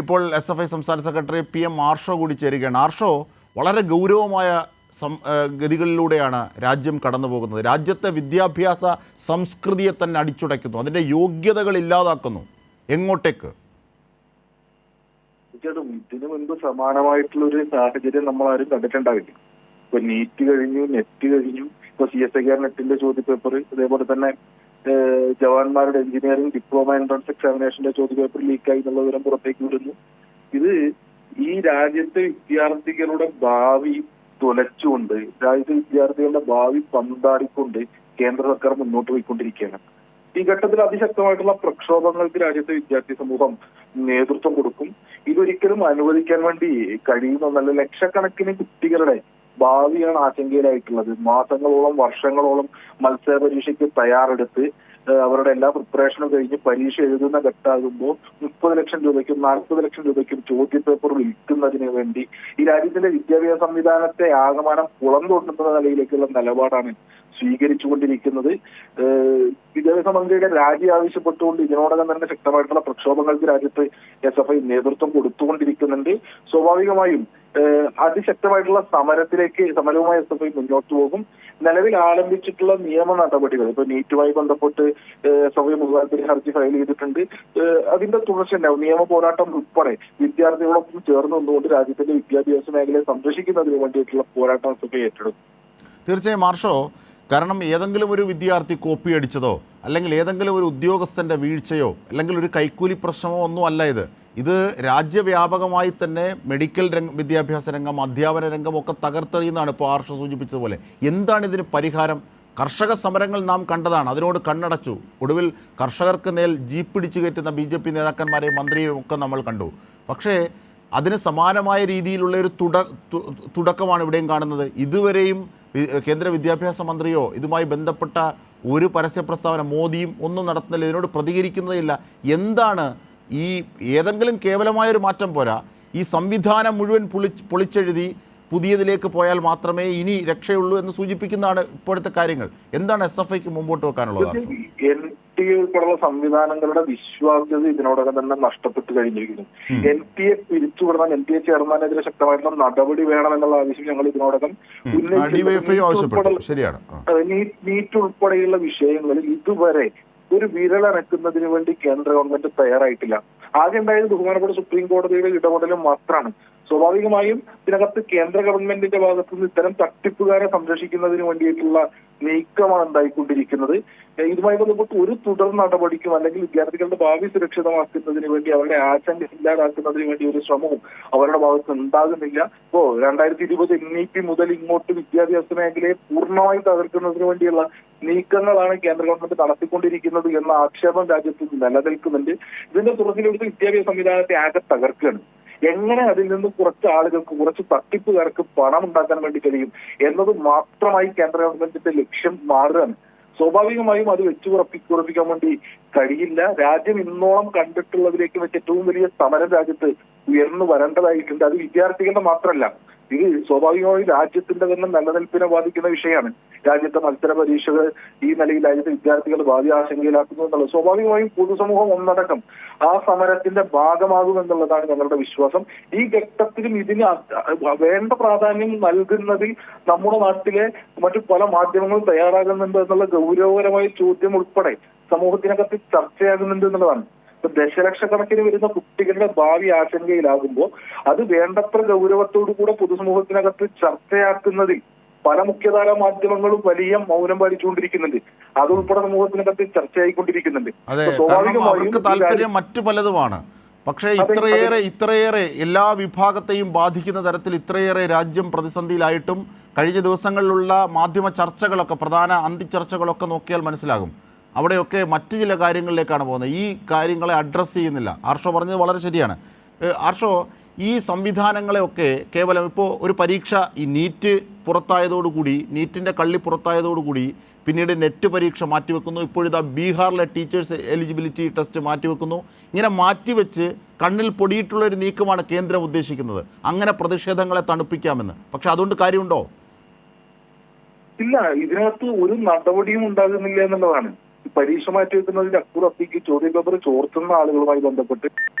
ഇപ്പോൾ SFI സംസ്ഥാന secretary PM Arsho കൂടി ചേരുകയാണ്. ആർഷോ, വളരെ ഗൗരവമായ ഗതികളിലൂടെയാണ് രാജ്യം കടന്നു പോകുന്നത്. രാജ്യത്തെ വിദ്യാഭ്യാസ സംസ്കൃതിയെ തന്നെ അടിച്ചുടയ്ക്കുന്നു, അതിൻ്റെ യോഗ്യതകൾ ഇല്ലാതാക്കുന്നു. എങ്ങോട്ടേക്ക്? ഇതിനു മുൻപ് സമാനമായിട്ടുള്ളൊരു സാഹചര്യം നമ്മളാരും കണ്ടിട്ടുണ്ടാവില്ല. ഇപ്പൊ നീറ്റ് കഴിഞ്ഞു, നെറ്റ് കഴിഞ്ഞു, ഇപ്പൊ CSIR നെറ്റിന്റെ ചോദ്യപേപ്പർ, അതേപോലെ തന്നെ ജവാന്മാരുടെ എഞ്ചിനീയറിംഗ് ഡിപ്ലോമ എൻട്രൻസ് എക്സാമിനേഷന്റെ ചോദ്യപേപ്പർ ലീക്കായി എന്നുള്ള വിവരം പുറത്തേക്ക് വരുന്നു. ഇത് ഈ രാജ്യത്തെ വിദ്യാർത്ഥികളുടെ ഭാവി തുലച്ചുകൊണ്ട്, രാജ്യത്തെ വിദ്യാർത്ഥികളുടെ ഭാവി പന്താടിക്കൊണ്ട് കേന്ദ്ര സർക്കാർ മുന്നോട്ട് പോയിക്കൊണ്ടിരിക്കുകയാണ്. ഈ ഘട്ടത്തിൽ അതിശക്തമായിട്ടുള്ള പ്രക്ഷോഭങ്ങൾക്ക് രാജ്യത്തെ വിദ്യാർത്ഥി സമൂഹം നേതൃത്വം കൊടുക്കും. ഇതൊരിക്കലും അനുവദിക്കാൻ വേണ്ടി കഴിയുന്നതല്ല. ലക്ഷക്കണക്കിന് കുട്ടികളുടെ ഭാവിയാണ് ആശങ്കയിലായിട്ടുള്ളത്. മാസങ്ങളോളം, വർഷങ്ങളോളം മത്സര പരീക്ഷയ്ക്ക് തയ്യാറെടുത്ത് അവരുടെ എല്ലാ പ്രിപ്പറേഷനും കഴിഞ്ഞ് പരീക്ഷ എഴുതുന്ന ഘട്ടമാകുമ്പോൾ 30 ലക്ഷം രൂപയ്ക്കും 40 ലക്ഷം രൂപയ്ക്കും ചോദ്യപേപ്പർ വിൽക്കുന്നതിന് വേണ്ടി ഈ രാജ്യത്തിന്റെ വിദ്യാഭ്യാസ സംവിധാനത്തെ ആകമാനം കുളം തോണ്ടുന്ന നിലയിലേക്കുള്ള നിലപാടാണ് സ്വീകരിച്ചുകൊണ്ടിരിക്കുന്നത്. വിദ്യാഭ്യാസ മന്ത്രിയുടെ രാജി ആവശ്യപ്പെട്ടുകൊണ്ട് ഇതിനോടകം തന്നെ ശക്തമായിട്ടുള്ള പ്രക്ഷോഭങ്ങൾക്ക് രാജ്യത്ത് SFI നേതൃത്വം കൊടുത്തുകൊണ്ടിരിക്കുന്നുണ്ട്. സ്വാഭാവികമായും അതിശക്തമായിട്ടുള്ള സമരവുമായി SFI മുന്നോട്ട് പോകും. നിലവിൽ ആരംഭിച്ചിട്ടുള്ള നിയമ നടപടികൾ, ഇപ്പൊ നീറ്റുമായി ബന്ധപ്പെട്ട് SFI മുഖാന്തര ഹർജി ഫയൽ ചെയ്തിട്ടുണ്ട്. അതിന്റെ തുടർച്ചയുണ്ടാവും. നിയമ പോരാട്ടം ഉൾപ്പെടെ വിദ്യാർത്ഥികളൊപ്പം ചേർന്ന് നിന്നുകൊണ്ട് രാജ്യത്തിന്റെ വിദ്യാഭ്യാസ മേഖലയെ സംരക്ഷിക്കുന്നതിന് വേണ്ടിയിട്ടുള്ള പോരാട്ടം SFI ഏറ്റെടുക്കും. തീർച്ചയായും ആർഷോ, കാരണം ഏതെങ്കിലും ഒരു വിദ്യാർത്ഥി കോപ്പി അടിച്ചതോ അല്ലെങ്കിൽ ഏതെങ്കിലും ഒരു ഉദ്യോഗസ്ഥൻ്റെ വീഴ്ചയോ അല്ലെങ്കിൽ ഒരു കൈക്കൂലി പ്രശ്നമോ ഒന്നും അല്ല ഇത് രാജ്യവ്യാപകമായി തന്നെ മെഡിക്കൽ വിദ്യാഭ്യാസ രംഗം, അധ്യാപന രംഗം ഒക്കെ തകർത്തെറിയുന്നതാണ്. ഇപ്പോൾ ആർഷോ സൂചിപ്പിച്ചതുപോലെ എന്താണ് ഇതിന് പരിഹാരം? കർഷക സമരങ്ങൾ നാം കണ്ടതാണ്, അതിനോട് കണ്ണടച്ചു. ഒടുവിൽ കർഷകർക്ക് മേൽ ജീപ്പ് പിടിച്ചു കയറ്റുന്ന BJP നേതാക്കന്മാരെയും മന്ത്രിയെയും ഒക്കെ നമ്മൾ കണ്ടു. പക്ഷേ അതിന് സമാനമായ രീതിയിലുള്ള ഒരു തുടക്കമാണ് ഇവിടെയും കാണുന്നത്. ഇതുവരെയും കേന്ദ്ര വിദ്യാഭ്യാസ മന്ത്രിയോ ഇതുമായി ബന്ധപ്പെട്ട ഒരു പരസ്യ പ്രസ്താവന മോദിയും ഒന്നും നടത്തുന്നില്ല, ഇതിനോട് പ്രതികരിക്കുന്നതില്ല. എന്താണ് ഈ ഏതെങ്കിലും കേവലമായൊരു മാറ്റം പോരാ, ഈ സംവിധാനം മുഴുവൻ പൊളിച്ചെഴുതി പുതിയതിലേക്ക് പോയാൽ മാത്രമേ ഇനി രക്ഷയുള്ളൂ എന്ന് സൂചിപ്പിക്കുന്നതാണ് ഇപ്പോഴത്തെ കാര്യങ്ങൾ. എന്താണ് SFIക്ക് മുമ്പോട്ട് വെക്കാനുള്ളത്? NTA ഉൾപ്പെടെയുള്ള സംവിധാനങ്ങളുടെ വിശ്വാസ്യത ഇതിനോടകം തന്നെ നഷ്ടപ്പെട്ടു കഴിഞ്ഞിരിക്കുന്നു. NTA പിരിച്ചുവിടണം, NTA ചെയർമാനെതിരെ ശക്തമായിട്ടുള്ള നടപടി വേണമെന്നുള്ള ആവശ്യം ഞങ്ങൾ ഇതിനോടകം ശരിയാണ്. നീറ്റ് ഉൾപ്പെടെയുള്ള വിഷയങ്ങളിൽ ഇതുവരെ ഒരു വിരലനക്കുന്നതിന് വേണ്ടി കേന്ദ്ര ഗവൺമെന്റ് തയ്യാറായിട്ടില്ല. ആകെ ഉണ്ടായത് ബഹുമാനപ്പെട്ട സുപ്രീം കോടതിയുടെ ഇടപെടലും മാത്രമാണ്. സ്വാഭാവികമായും ഇതിനകത്ത് കേന്ദ്ര ഗവൺമെന്റിന്റെ ഭാഗത്തു നിന്ന് ഇത്തരം തട്ടിപ്പുകാരെ സംരക്ഷിക്കുന്നതിന് വേണ്ടിയിട്ടുള്ള നീക്കമാണ് ഉണ്ടായിക്കൊണ്ടിരിക്കുന്നത്. ഇതുമായി ബന്ധപ്പെട്ട് ഒരു തുടർ നടപടിക്കും അല്ലെങ്കിൽ വിദ്യാർത്ഥികളുടെ ഭാവി സുരക്ഷിതമാക്കുന്നതിന് വേണ്ടി, അവരുടെ ആശങ്ക ഇല്ലാതാക്കുന്നതിന് വേണ്ടി ഒരു ശ്രമവും അവരുടെ ഭാഗത്ത് ഉണ്ടാകുന്നില്ല. ഇപ്പോ 2020 NEP മുതൽ ഇങ്ങോട്ട് വിദ്യാഭ്യാസ മേഖലയെ പൂർണ്ണമായി തകർക്കുന്നതിന് വേണ്ടിയുള്ള നീക്കങ്ങളാണ് കേന്ദ്ര ഗവൺമെന്റ് നടത്തിക്കൊണ്ടിരിക്കുന്നത് എന്ന ആക്ഷേപം രാജ്യത്ത് നിലനിൽക്കുന്നുണ്ട്. ഇതിന്റെ തുടർച്ചയിലൂടെ വിദ്യാഭ്യാസ സംവിധാനത്തെ ആകെ തകർക്കുകയാണ്. എങ്ങനെ അതിൽ നിന്ന് കുറച്ച് ആളുകൾക്ക്, കുറച്ച് തട്ടിപ്പുകാർക്ക് പണം ഉണ്ടാക്കാൻ വേണ്ടി കഴിയും എന്നത് മാത്രമായി കേന്ദ്ര ഗവൺമെന്റിന്റെ ലക്ഷ്യം മാറുകയാണ്. സ്വാഭാവികമായും അത് ഉറപ്പിക്കാൻ വേണ്ടി കഴിയില്ല. രാജ്യം ഇന്നോളം കണ്ടിട്ടുള്ളതിലേക്ക് വെച്ച് ഏറ്റവും വലിയ സമരം രാജ്യത്ത് ഉയർന്നു വരേണ്ടതായിട്ടുണ്ട്. അത് വിദ്യാർത്ഥികളുടെ മാത്രമല്ല, ഇത് സ്വാഭാവികമായും രാജ്യത്തിന്റെ തന്നെ നിലനിൽപ്പിനെ ബാധിക്കുന്ന വിഷയമാണ്. രാജ്യത്തെ മത്സര പരീക്ഷകൾ ഈ നിലയിൽ രാജ്യത്തെ വിദ്യാർത്ഥികളുടെ ഭാവി ആശങ്കയിലാക്കുന്നു എന്നുള്ളത് സ്വാഭാവികമായും പൊതുസമൂഹം ഒന്നടക്കം ആ സമരത്തിന്റെ ഭാഗമാകുമെന്നുള്ളതാണ് ഞങ്ങളുടെ വിശ്വാസം. ഈ ഘട്ടത്തിലും ഇതിന് വേണ്ട പ്രാധാന്യം നൽകുന്നതിൽ നമ്മുടെ നാട്ടിലെ മറ്റു പല മാധ്യമങ്ങളും തയ്യാറാകുന്നുണ്ട് എന്നുള്ള ഗൗരവകരമായ ചോദ്യം ഉൾപ്പെടെ സമൂഹത്തിനകത്ത് ചർച്ചയാകുന്നുണ്ട് എന്നുള്ളതാണ്. ദശലക്ഷക്കണക്കിന് വരുന്ന കുട്ടികളുടെ ഭാവി ആശങ്കയിലാകുമ്പോൾ അത് വേണ്ടത്ര ഗൗരവത്തോടു കൂടെ പൊതുസമൂഹത്തിനകത്ത് ചർച്ചയാക്കുന്നതിൽ പല മുഖ്യധാരാ മാധ്യമങ്ങളും വലിയ മൗനം പാലിച്ചുകൊണ്ടിരിക്കുന്നുണ്ട്. അതുൾപ്പെടെ സമൂഹത്തിനകത്ത് ചർച്ചയായിക്കൊണ്ടിരിക്കുന്നുണ്ട്. അവർക്ക് താല്പര്യം മറ്റു പലതുമാണ്. പക്ഷേ ഇത്രയേറെ എല്ലാ വിഭാഗത്തെയും ബാധിക്കുന്ന തരത്തിൽ ഇത്രയേറെ രാജ്യം പ്രതിസന്ധിയിലായിട്ടും കഴിഞ്ഞ ദിവസങ്ങളിലുള്ള മാധ്യമ ചർച്ചകളൊക്കെ, പ്രധാന അന്തിച്ചർച്ചകളൊക്കെ നോക്കിയാൽ മനസ്സിലാകും അവിടെയൊക്കെ മറ്റു ചില കാര്യങ്ങളിലേക്കാണ് പോകുന്നത്. ഈ കാര്യങ്ങളെ അഡ്രസ്സ് ചെയ്യുന്നില്ല. ആർഷോ പറഞ്ഞത് വളരെ ശരിയാണ്. ആർഷോ, ഈ സംവിധാനങ്ങളെയൊക്കെ കേവലം ഇപ്പോൾ ഒരു പരീക്ഷ, ഈ നീറ്റ് പുറത്തായതോടുകൂടി, നീറ്റിൻ്റെ കള്ളി പുറത്തായതോടുകൂടി പിന്നീട് നെറ്റ് പരീക്ഷ മാറ്റിവെക്കുന്നു. ഇപ്പോഴിതാ ബീഹാറിലെ ടീച്ചേഴ്സ് എലിജിബിലിറ്റി ടെസ്റ്റ് മാറ്റിവെക്കുന്നു. ഇങ്ങനെ മാറ്റിവെച്ച് കണ്ണിൽ പൊടിയിട്ടുള്ളൊരു നീക്കമാണ് കേന്ദ്രം ഉദ്ദേശിക്കുന്നത്, അങ്ങനെ പ്രതിഷേധങ്ങളെ തണുപ്പിക്കാമെന്ന്. പക്ഷെ അതുകൊണ്ട് കാര്യമുണ്ടോ? ഇല്ല, ഇതിനകത്ത് ഒരു നടപടിയും ഉണ്ടാകുന്നില്ല എന്നുള്ളതാണ്. പരീക്ഷ മാറ്റിവെക്കുന്നതിന്റെ അപ്പുറത്തേക്ക് ചോദ്യപേപ്പർ ചോർത്തുന്ന ആളുകളുമായി ബന്ധപ്പെട്ട്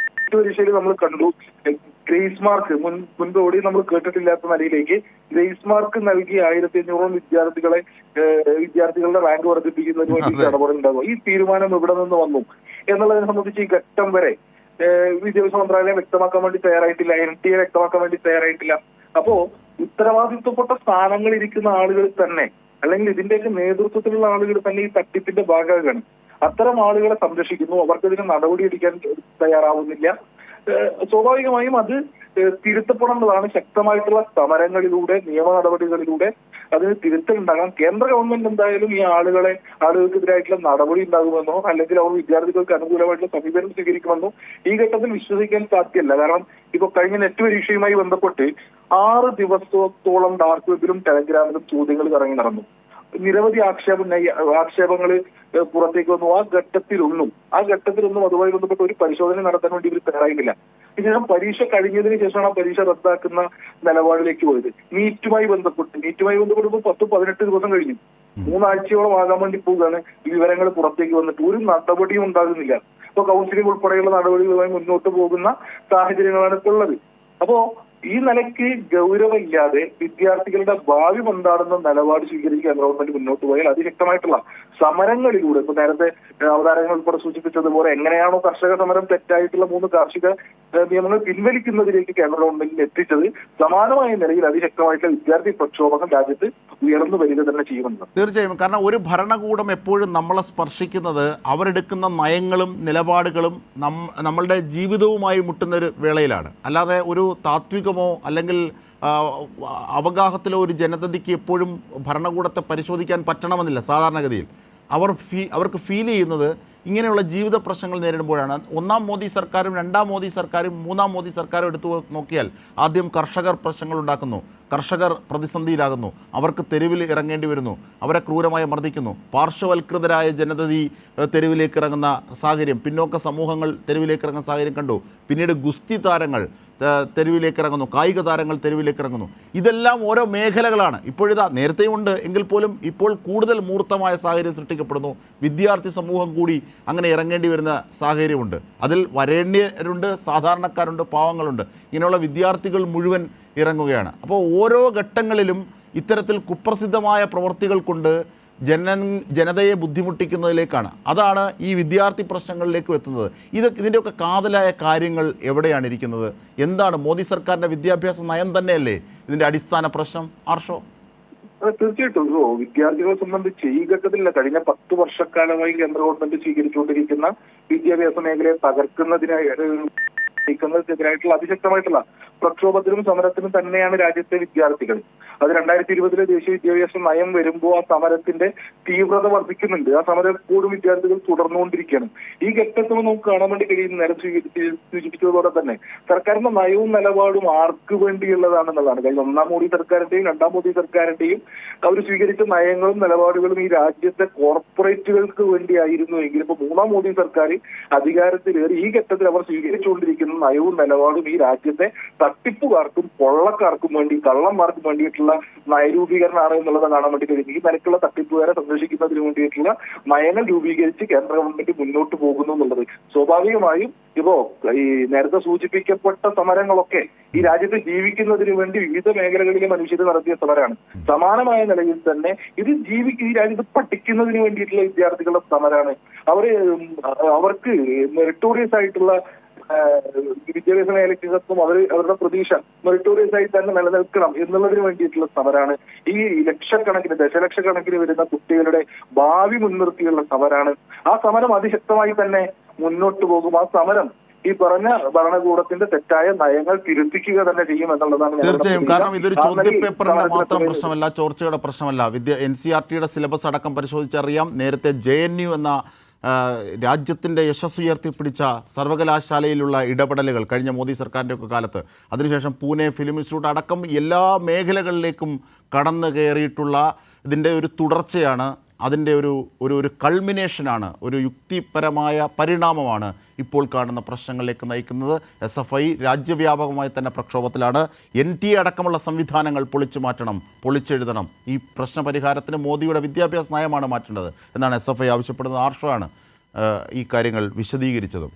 പരീക്ഷയിൽ നമ്മൾ കണ്ടു ഗ്രേസ് മാർക്ക് മുൻപ് എവിടെയും നമ്മൾ കേട്ടിട്ടില്ലാത്ത നിലയിലേക്ക് ഗ്രേസ് മാർക്ക് നൽകി 1500 വിദ്യാർത്ഥികളുടെ റാങ്ക് വർദ്ധിപ്പിക്കുന്നതിന് വേണ്ടി ഇടപെടലുണ്ടാകും. ഈ തീരുമാനം ഇവിടെ നിന്ന് വന്നു എന്നുള്ളതിനെ സംബന്ധിച്ച് ഈ ഘട്ടം വരെ വിദ്യാഭ്യാസ മന്ത്രാലയം വ്യക്തമാക്കാൻ വേണ്ടി തയ്യാറായിട്ടില്ല, NTA വ്യക്തമാക്കാൻ വേണ്ടി തയ്യാറായിട്ടില്ല. അപ്പോ ഉത്തരവാദിത്വപ്പെട്ട സ്ഥാനങ്ങളിൽ ഇരിക്കുന്ന ആളുകൾ തന്നെ, അല്ലെങ്കിൽ ഇതിന്റെയൊക്കെ നേതൃത്വത്തിലുള്ള ആളുകൾ തന്നെ ഈ തട്ടിപ്പിന്റെ ഭാഗമാണ്. അത്തരം ആളുകളെ സംരക്ഷിക്കുന്നു, അവർക്കതിന് നടപടിയെടുക്കാൻ തയ്യാറാവുന്നില്ല. സ്വാഭാവികമായും അത് തിരുത്തപ്പെടേണ്ടതാണ്. ശക്തമായിട്ടുള്ള സമരങ്ങളിലൂടെ, നിയമ നടപടികളിലൂടെ അതിന് തിരുത്തലുണ്ടാകാം. കേന്ദ്ര ഗവൺമെന്റ് എന്തായാലും ഈ ആളുകൾക്കെതിരായിട്ടുള്ള നടപടി ഉണ്ടാകുമെന്നോ അല്ലെങ്കിൽ അവർ വിദ്യാർത്ഥികൾക്ക് അനുകൂലമായിട്ടുള്ള സമീപനം സ്വീകരിക്കുമെന്നോ ഈ ഘട്ടത്തിൽ വിശ്വസിക്കാൻ സാധ്യമല്ല. കാരണം ഇപ്പൊ കഴിഞ്ഞ നെറ്റ് പരീക്ഷയുമായി ബന്ധപ്പെട്ട് 6 ദിവസത്തോളം ഡാർക്ക് വെബിലും ടെലഗ്രാമിലും ചോദ്യങ്ങൾ കറങ്ങി നടന്നു. നിരവധി ആക്ഷേപങ്ങൾ പുറത്തേക്ക് വന്നു. ആ ഘട്ടത്തിലൊന്നും അതുമായി ബന്ധപ്പെട്ട് ഒരു പരിശോധന നടത്താൻ വേണ്ടി ഇവർ തയ്യാറായിട്ടില്ല. ഇതിനും പരീക്ഷ കഴിഞ്ഞതിന് ശേഷമാണ് ആ പരീക്ഷ റദ്ദാക്കുന്ന നിലപാടിലേക്ക് പോയത്. നീറ്റുമായി ബന്ധപ്പെട്ട് ഇപ്പോൾ 10-18 ദിവസം കഴിഞ്ഞു. 3 ആഴ്ചയോളം ആകാൻ വേണ്ടി പോവുകയാണ്. വിവരങ്ങൾ പുറത്തേക്ക് വന്നിട്ട് ഒരു നടപടിയും ഉണ്ടാകുന്നില്ല. ഇപ്പൊ കൗൺസിലിംഗ് ഉൾപ്പെടെയുള്ള നടപടികളുമായി മുന്നോട്ട് പോകുന്ന സാഹചര്യങ്ങളാണ് ഇപ്പോൾ ഉള്ളത്. അപ്പോ ഈ നിലയ്ക്ക് ഗൗരവമില്ലാതെ വിദ്യാർത്ഥികളുടെ ഭാവി കൊണ്ടാടുന്ന നിലപാട് സ്വീകരിക്കാൻ ഗവൺമെന്റ് മുന്നോട്ട് പോയാൽ അതിശക്തമായിട്ടുള്ള സമരങ്ങളിലൂടെ, ഇപ്പൊ നേരത്തെ അവതാരങ്ങൾ ഉൾപ്പെടെ സൂചിപ്പിച്ചതുപോലെ എങ്ങനെയാണോ കർഷക സമരം തെറ്റായിട്ടുള്ള 3 കാർഷിക നിയമങ്ങൾ പിൻവലിക്കുന്നതിലേക്ക് കേന്ദ്ര ഗവൺമെന്റിൽ എത്തിച്ചത്, സമാനമായ നിലയിൽ അതിശക്തമായിട്ടുള്ള വിദ്യാർത്ഥി പ്രക്ഷോഭം രാജ്യത്ത് ഉയർന്നു വരിക തന്നെ ചെയ്യുമെന്ന്. തീർച്ചയായും. കാരണം ഒരു ഭരണകൂടം എപ്പോഴും നമ്മളെ സ്പർശിക്കുന്നത് അവരെടുക്കുന്ന നയങ്ങളും നിലപാടുകളും നമ്മളുടെ ജീവിതവുമായി മുട്ടുന്ന ഒരു വേളയിലാണ്. അല്ലാതെ ഒരു താത്വികമോ അല്ലെങ്കിൽ അവഗാഹത്തിലോ ഒരു ജനതയ്ക്ക് എപ്പോഴും ഭരണകൂടത്തെ പരിശോധിക്കാൻ പറ്റണമെന്നില്ല. സാധാരണഗതിയിൽ അവർക്ക് ഫീൽ ചെയ്യുന്നത് ഇങ്ങനെയുള്ള ജീവിത പ്രശ്നങ്ങൾ നേരിടുമ്പോഴാണ്. 1ാം മോദി സർക്കാരും 2ാം മോദി സർക്കാരും 3ാം മോദി സർക്കാരും എടുത്തു നോക്കിയാൽ ആദ്യം കർഷകർ പ്രശ്നങ്ങൾ ഉണ്ടാക്കുന്നു, കർഷകർ പ്രതിസന്ധിയിലാകുന്നു, അവർക്ക് തെരുവിൽ ഇറങ്ങേണ്ടി വരുന്നു, അവരെ ക്രൂരമായി മർദ്ദിക്കുന്നു, പാർശ്വവൽകൃതരായ ജനതതി തെരുവിലേക്ക് ഇറങ്ങുന്ന സാഹചര്യം, പിന്നോക്ക സമൂഹങ്ങൾ തെരുവിലേക്ക് ഇറങ്ങുന്ന സാഹചര്യം കണ്ടു. പിന്നീട് ഗുസ്തി താരങ്ങൾ തെരുവിലേക്ക് ഇറങ്ങുന്നു, കായിക താരങ്ങൾ തെരുവിലേക്ക് ഇറങ്ങുന്നു. ഇതെല്ലാം ഓരോ മേഖലകളാണ്. ഇപ്പോഴിതാ നേരത്തെയും ഉണ്ട് എങ്കിൽ പോലും ഇപ്പോൾ കൂടുതൽ മൂർത്തമായ സാഹചര്യം സൃഷ്ടിക്കപ്പെടുന്നു. വിദ്യാർത്ഥി സമൂഹം കൂടി അങ്ങനെ ഇറങ്ങേണ്ടി വരുന്ന സാഹചര്യമുണ്ട്. അതിൽ വരേണ്യരുണ്ട്, സാധാരണക്കാരുണ്ട്, പാവങ്ങളുണ്ട്. ഇങ്ങനെയുള്ള വിദ്യാർത്ഥികൾ മുഴുവൻ ഇറങ്ങുകയാണ്. അപ്പോൾ ഓരോ ഘട്ടങ്ങളിലും ഇത്തരത്തിൽ കുപ്രസിദ്ധമായ പ്രവൃത്തികൾ കൊണ്ട് ജനതയെ ബുദ്ധിമുട്ടിക്കുന്നതിലേക്കാണ്. അതാണ് ഈ വിദ്യാർത്ഥി പ്രശ്നങ്ങളിലേക്ക് എത്തുന്നത്. ഇതിൻ്റെയൊക്കെ കാതലായ കാര്യങ്ങൾ എവിടെയാണ് ഇരിക്കുന്നത്? എന്താണ് മോദി സർക്കാരിൻ്റെ വിദ്യാഭ്യാസ നയം തന്നെയല്ലേ ഇതിൻ്റെ അടിസ്ഥാന പ്രശ്നം? ആർഷോ? തീർച്ചയായിട്ടും വിദ്യാർത്ഥികളെ സംബന്ധിച്ച് ഈ ഘട്ടത്തിലല്ല, കഴിഞ്ഞ 10 വർഷക്കാലമായി കേന്ദ്ര ഗവൺമെന്റ് സ്വീകരിച്ചുകൊണ്ടിരിക്കുന്ന വിദ്യാഭ്യാസ മേഖലയെ തകർക്കുന്നതിനെതിരായിട്ടുള്ള അതിശക്തമായിട്ടുള്ള പ്രക്ഷോഭത്തിനും സമരത്തിനും തന്നെയാണ് രാജ്യത്തെ വിദ്യാർത്ഥികൾ. അത് 2020 ദേശീയ വിദ്യാഭ്യാസ നയം വരുമ്പോൾ ആ സമരത്തിന്റെ തീവ്രത വർദ്ധിക്കുന്നുണ്ട്. ആ സമരം എപ്പോഴും വിദ്യാർത്ഥികൾ തുടർന്നുകൊണ്ടിരിക്കുകയാണ്. ഈ ഘട്ടത്തിൽ നമുക്ക് കാണാൻ വേണ്ടി കഴിയുന്ന നേരം സൂചിപ്പിച്ചതോടെ തന്നെ സർക്കാരിന്റെ നയവും നിലപാടും ആർക്ക് വേണ്ടിയുള്ളതാണെന്നുള്ളതാണ്. കഴിഞ്ഞ 1ാം മോദി സർക്കാരിന്റെയും 2ാം മോദി സർക്കാരിന്റെയും അവർ സ്വീകരിച്ച നയങ്ങളും നിലപാടുകളും ഈ രാജ്യത്തെ കോർപ്പറേറ്റുകൾക്ക് വേണ്ടിയായിരുന്നു എങ്കിൽ ഇപ്പോൾ 3ാം മോദി സർക്കാർ അധികാരത്തിലേറി ഈ ഘട്ടത്തിൽ അവർ സ്വീകരിച്ചുകൊണ്ടിരിക്കുന്ന നയവും നിലപാടും ഈ രാജ്യത്തെ തട്ടിപ്പുകാർക്കും കൊള്ളക്കാർക്കും വേണ്ടി, കള്ളന്മാർക്കും വേണ്ടിയിട്ടുള്ള നയരൂപീകരണമാണ് എന്നുള്ളത് കാണാൻ വേണ്ടി കഴിയും. ഈ നിലക്കുള്ള തട്ടിപ്പുകാരെ സംരക്ഷിക്കുന്നതിന് വേണ്ടിയിട്ടുള്ള നയങ്ങൾ രൂപീകരിച്ച് കേന്ദ്ര ഗവൺമെന്റ് മുന്നോട്ട് പോകുന്നു എന്നുള്ളത് സ്വാഭാവികമായും ഇപ്പോ ഈ നേരത്തെ സൂചിപ്പിക്കപ്പെട്ട സമരങ്ങളൊക്കെ ഈ രാജ്യത്ത് ജീവിക്കുന്നതിന് വേണ്ടി വിവിധ മേഖലകളിലെ മനുഷ്യർ നടത്തിയ സമരമാണ്. സമാനമായ നിലയിൽ തന്നെ ഈ രാജ്യത്ത് പഠിക്കുന്നതിന് വേണ്ടിയിട്ടുള്ള വിദ്യാർത്ഥികളുടെ സമരമാണ്. അവർക്ക് മെറിറ്റോറിയസ് ആയിട്ടുള്ള വിദ്യാഭ്യാസ മേഖലയ്ക്കകത്തും അവരുടെ പ്രതീക്ഷ മെറിറ്റോറിയസ് ആയി തന്നെ നിലനിൽക്കണം എന്നുള്ളതിന് വേണ്ടിയിട്ടുള്ള സമരമാണ്. ഈ ദശലക്ഷക്കണക്കിന് വരുന്ന കുട്ടികളുടെ ഭാവി മുൻനിർത്തിയുള്ള സമരമാണ്. ആ സമരം അതിശക്തമായി തന്നെ മുന്നോട്ട് പോകും. ആ സമരം ഈ പറഞ്ഞ ഭരണകൂടത്തിന്റെ തെറ്റായ നയങ്ങൾ തിരുത്തിക്കുക തന്നെ ചെയ്യും എന്നുള്ളതാണ്. തീർച്ചയായും. കാരണം ഇതൊരു ചോദ്യപേപ്പറിന്റെ മാത്രം പ്രശ്നമല്ല, ചോർച്ചയുടെ പ്രശ്നമല്ല. NCERTയുടെ സിലബസ് അടക്കം പരിശോധിച്ചറിയാം. നേരത്തെ JNU എന്ന രാജ്യത്തിൻ്റെ യശസ് ഉയർത്തിപ്പിടിച്ച സർവകലാശാലയിലുള്ള ഇടപെടലുകൾ കഴിഞ്ഞ മോദി സർക്കാരിൻ്റെ ഒക്കെ കാലത്ത്, അതിനുശേഷം പൂനെ ഫിലിം ഇൻസ്റ്റിറ്റ്യൂട്ട് അടക്കം എല്ലാ മേഖലകളിലേക്കും കടന്നു കയറിയിട്ടുള്ള ഇതിൻ്റെ ഒരു തുടർച്ചയാണ്, അതിൻ്റെ ഒരു കൾമിനേഷനാണ്, ഒരു യുക്തിപരമായ പരിണാമമാണ് ഇപ്പോൾ കാണുന്ന പ്രശ്നങ്ങളിലേക്ക് നയിക്കുന്നത്. SFI രാജ്യവ്യാപകമായി തന്നെ പ്രക്ഷോഭത്തിലാണ്. NTA അടക്കമുള്ള സംവിധാനങ്ങൾ പൊളിച്ചു മാറ്റണം, പൊളിച്ചെഴുതണം. ഈ പ്രശ്നപരിഹാരത്തിന് മോദിയുടെ വിദ്യാഭ്യാസ നയമാണ് മാറ്റേണ്ടത് എന്നാണ് SFI ആവശ്യപ്പെടുന്നത്. ആർഷോ ആണ് ഈ കാര്യങ്ങൾ വിശദീകരിച്ചതും.